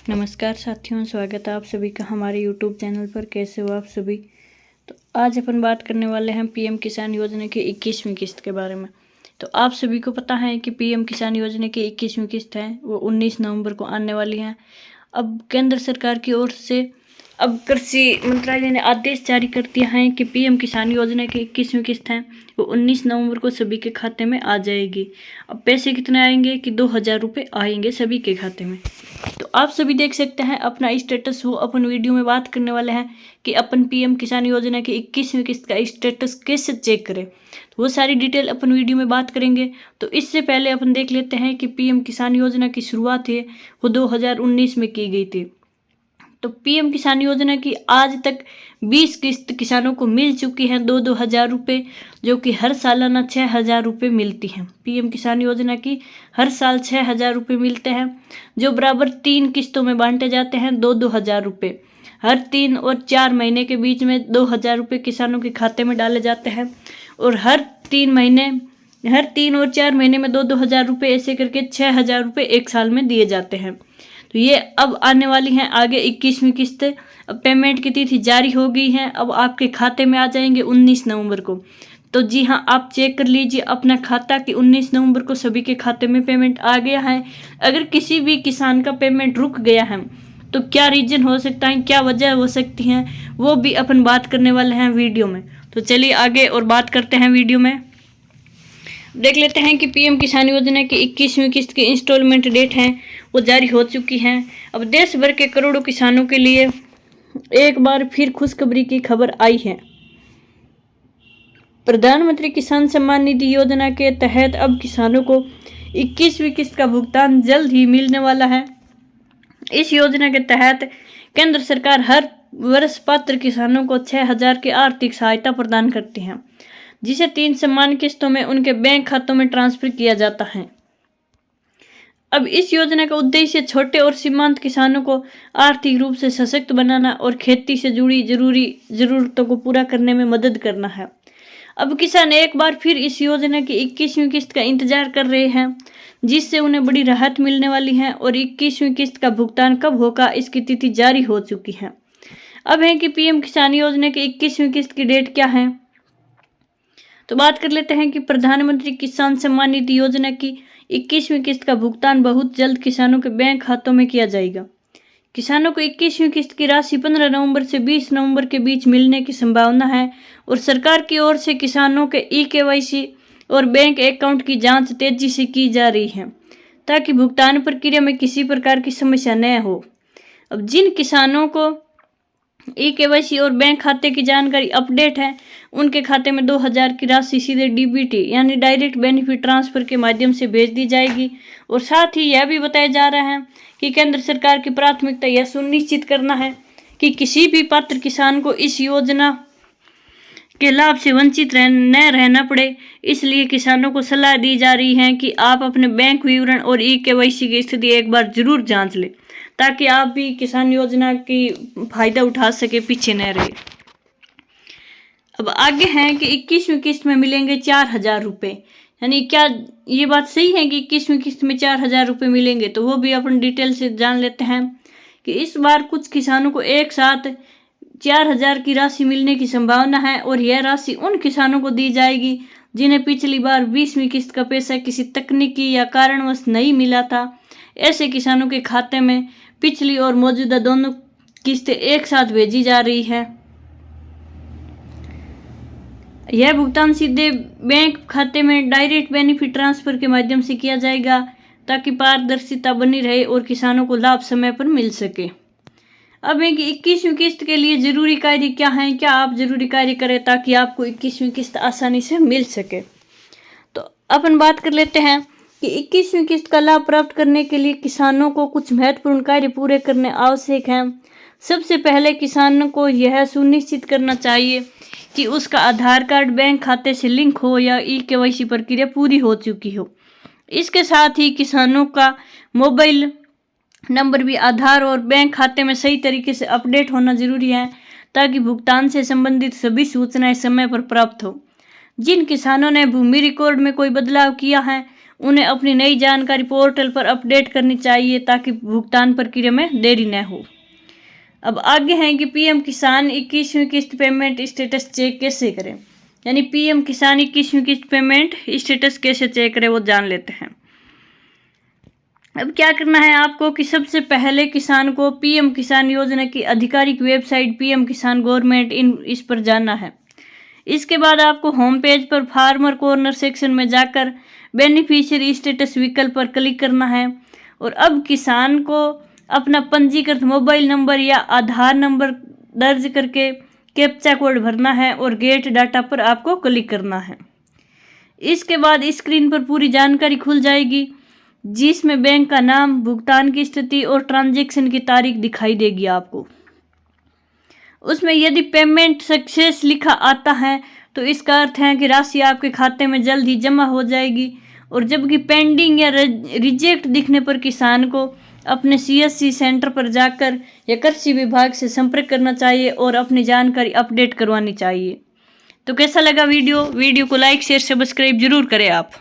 नमस्कार साथियों, स्वागत है आप सभी का हमारे YouTube चैनल पर। कैसे हो आप सभी। तो आज अपन बात करने वाले हैं पीएम किसान योजना की 21वीं किस्त के बारे में। तो आप सभी को पता है कि पीएम किसान योजना की 21वीं किस्त है वो 19 नवंबर को आने वाली है। अब केंद्र सरकार की ओर से अब कृषि मंत्रालय ने आदेश जारी कर दिया है कि पीएम किसान योजना की 21वीं किस्त है वो 19 नवंबर को सभी के खाते में आ जाएगी। अब पैसे कितने आएंगे कि 2000 रुपये आएंगे सभी के खाते में। तो आप सभी देख सकते हैं अपना स्टेटस, वो अपन वीडियो में बात करने वाले हैं कि अपन पीएम किसान योजना की 21वीं किस्त का स्टेटस कैसे चेक करें। तो वो सारी डिटेल अपन वीडियो में बात करेंगे। तो इससे पहले अपन देख लेते हैं कि पीएम किसान योजना की शुरुआत है वो 2019 में की गई थी। तो पीएम किसान योजना की आज तक 20 किस्त किसानों को मिल चुकी हैं 2-2 हज़ार रुपये, जो कि हर सालाना 6,000 रुपये मिलती हैं। पीएम किसान योजना की हर साल 6,000 रुपये मिलते हैं, जो बराबर 3 किस्तों में बांटे जाते हैं 2-2 हज़ार रुपये। हर 3 और 4 महीने के बीच में 2,000 रुपये किसानों के खाते में डाले जाते हैं और हर 3 और 4 महीने में 2-2 हज़ार रुपये ऐसे करके 6,000 रुपये एक साल में दिए जाते हैं। तो ये अब आने वाली हैं आगे 21वीं किस्त। अब पेमेंट की तिथि जारी हो गई है, अब आपके खाते में आ जाएंगे 19 नवंबर को। तो जी हाँ, आप चेक कर लीजिए अपना खाता कि 19 नवंबर को सभी के खाते में पेमेंट आ गया है। अगर किसी भी किसान का पेमेंट रुक गया है तो क्या रीजन हो सकता है, क्या वजह हो सकती है, वो भी अपन बात करने वाले हैं वीडियो में। तो चलिए आगे और बात करते हैं वीडियो में। देख लेते हैं कि पीएम किसान योजना की 21वीं किस्त की इंस्टॉलमेंट डेट है वो जारी हो चुकी है। अब देश भर के करोड़ों किसानों के लिए एक बार फिर खुशखबरी की खबर आई है। प्रधानमंत्री किसान सम्मान निधि योजना के तहत अब किसानों को 21वीं किस्त का भुगतान जल्द ही मिलने वाला है। इस योजना के तहत केंद्र सरकार हर वर्ष पात्र किसानों को 6,000 की आर्थिक सहायता प्रदान करती है, जिसे 3 समान किस्तों में उनके बैंक खातों में ट्रांसफर किया जाता है। अब इस योजना का उद्देश्य छोटे और सीमांत किसानों को आर्थिक रूप से सशक्त बनाना और खेती से जुड़ी जरूरी जरूरतों को पूरा करने में मदद करना है। अब किसान एक बार फिर इस योजना की 21वीं किस्त का इंतजार कर रहे हैं, जिससे उन्हें बड़ी राहत मिलने वाली है। और 21वीं किस्त का भुगतान कब होगा इसकी तिथि जारी हो चुकी है। अब है कि पीएम किसान योजना की 21वीं किस्त की डेट क्या है। तो बात कर लेते हैं कि प्रधानमंत्री किसान सम्मान निधि योजना की 21वीं किस्त का भुगतान बहुत जल्द किसानों के बैंक खातों में किया जाएगा। किसानों को 21वीं किस्त की राशि 15 नवंबर से 20 नवंबर के बीच मिलने की संभावना है और सरकार की ओर से किसानों के ई-केवाईसी और बैंक अकाउंट की जांच तेजी से की जा रही है, ताकि भुगतान प्रक्रिया में किसी प्रकार की समस्या न हो। अब जिन किसानों को ई-केवाईसी और बैंक खाते की जानकारी अपडेट है, उनके खाते में 2,000 की राशि सीधे डीबीटी यानी डायरेक्ट बेनिफिट ट्रांसफर के माध्यम से भेज दी जाएगी। और साथ ही यह भी बताया जा रहा है कि केंद्र सरकार की प्राथमिकता यह सुनिश्चित करना है कि किसी भी पात्र किसान को इस योजना के लाभ से वंचित न रहना पड़े। इसलिए किसानों को सलाह दी जा रही है कि आप अपने बैंक विवरण और ई-केवाईसी की स्थिति एक बार जरूर जांच लें, ताकि आप भी किसान योजना की फायदा उठा सके, पीछे न रहे। अब आगे हैं कि 21वीं किस्त में मिलेंगे 4,000 रुपये। यानी क्या ये बात सही है कि 21वीं किस्त में 4,000 रुपये मिलेंगे। तो वो भी अपन डिटेल से जान लेते हैं कि इस बार कुछ किसानों को एक साथ 4,000 की राशि मिलने की संभावना है और यह राशि उन किसानों को दी जाएगी जिन्हें पिछली बार 20वीं किस्त का पैसा किसी तकनीकी या कारणवश नहीं मिला था। ऐसे किसानों के खाते में पिछली और मौजूदा दोनों किस्तें एक साथ भेजी जा रही है। यह भुगतान सीधे बैंक खाते में डायरेक्ट बेनिफिट ट्रांसफर के माध्यम से किया जाएगा, ताकि पारदर्शिता बनी रहे और किसानों को लाभ समय पर मिल सके। अब है कि 21वीं किस्त के लिए जरूरी कार्य क्या हैं, क्या आप जरूरी कार्य करें ताकि आपको 21वीं किस्त आसानी से मिल सके। तो अपन बात कर लेते हैं कि 21वीं किस्त का लाभ प्राप्त करने के लिए किसानों को कुछ महत्वपूर्ण कार्य पूरे करने आवश्यक हैं। सबसे पहले किसानों को यह सुनिश्चित करना चाहिए कि उसका आधार कार्ड बैंक खाते से लिंक हो या ई-केवाईसी प्रक्रिया पूरी हो चुकी हो। इसके साथ ही किसानों का मोबाइल नंबर भी आधार और बैंक खाते में सही तरीके से अपडेट होना जरूरी है, ताकि भुगतान से संबंधित सभी सूचनाएं समय पर प्राप्त हो। जिन किसानों ने भूमि रिकॉर्ड में कोई बदलाव किया है, उन्हें अपनी नई जानकारी पोर्टल पर अपडेट करनी चाहिए ताकि भुगतान प्रक्रिया में देरी न हो। अब आगे हैं कि पीएम किसान 21वीं किस्त पेमेंट स्टेटस चेक कैसे करें, यानी पीएम किसान 21वीं किस्त पेमेंट स्टेटस कैसे चेक करें वो जान लेते हैं। अब क्या करना है आपको कि सबसे पहले किसान को पीएम किसान योजना की आधिकारिक वेबसाइट पीएम किसान गवर्नमेंट इस पर जाना है। इसके बाद आपको होम पेज पर फार्मर कॉर्नर सेक्शन में जाकर बेनिफिशियरी स्टेटस विकल्प पर क्लिक करना है और अब किसान को अपना पंजीकृत मोबाइल नंबर या आधार नंबर दर्ज करके कैप्चा कोड भरना है और गेट डाटा पर आपको क्लिक करना है। इसके बाद स्क्रीन पर पूरी जानकारी खुल जाएगी जिसमें बैंक का नाम, भुगतान की स्थिति और ट्रांजैक्शन की तारीख दिखाई देगी आपको। उसमें यदि पेमेंट सक्सेस लिखा आता है तो इसका अर्थ है कि राशि आपके खाते में जल्द ही जमा हो जाएगी, और जबकि पेंडिंग या रिजेक्ट दिखने पर किसान को अपने सीएससी सेंटर पर जाकर या कृषि विभाग से संपर्क करना चाहिए और अपनी जानकारी अपडेट करवानी चाहिए। तो कैसा लगा वीडियो को लाइक शेयर सब्सक्राइब जरूर करें आप।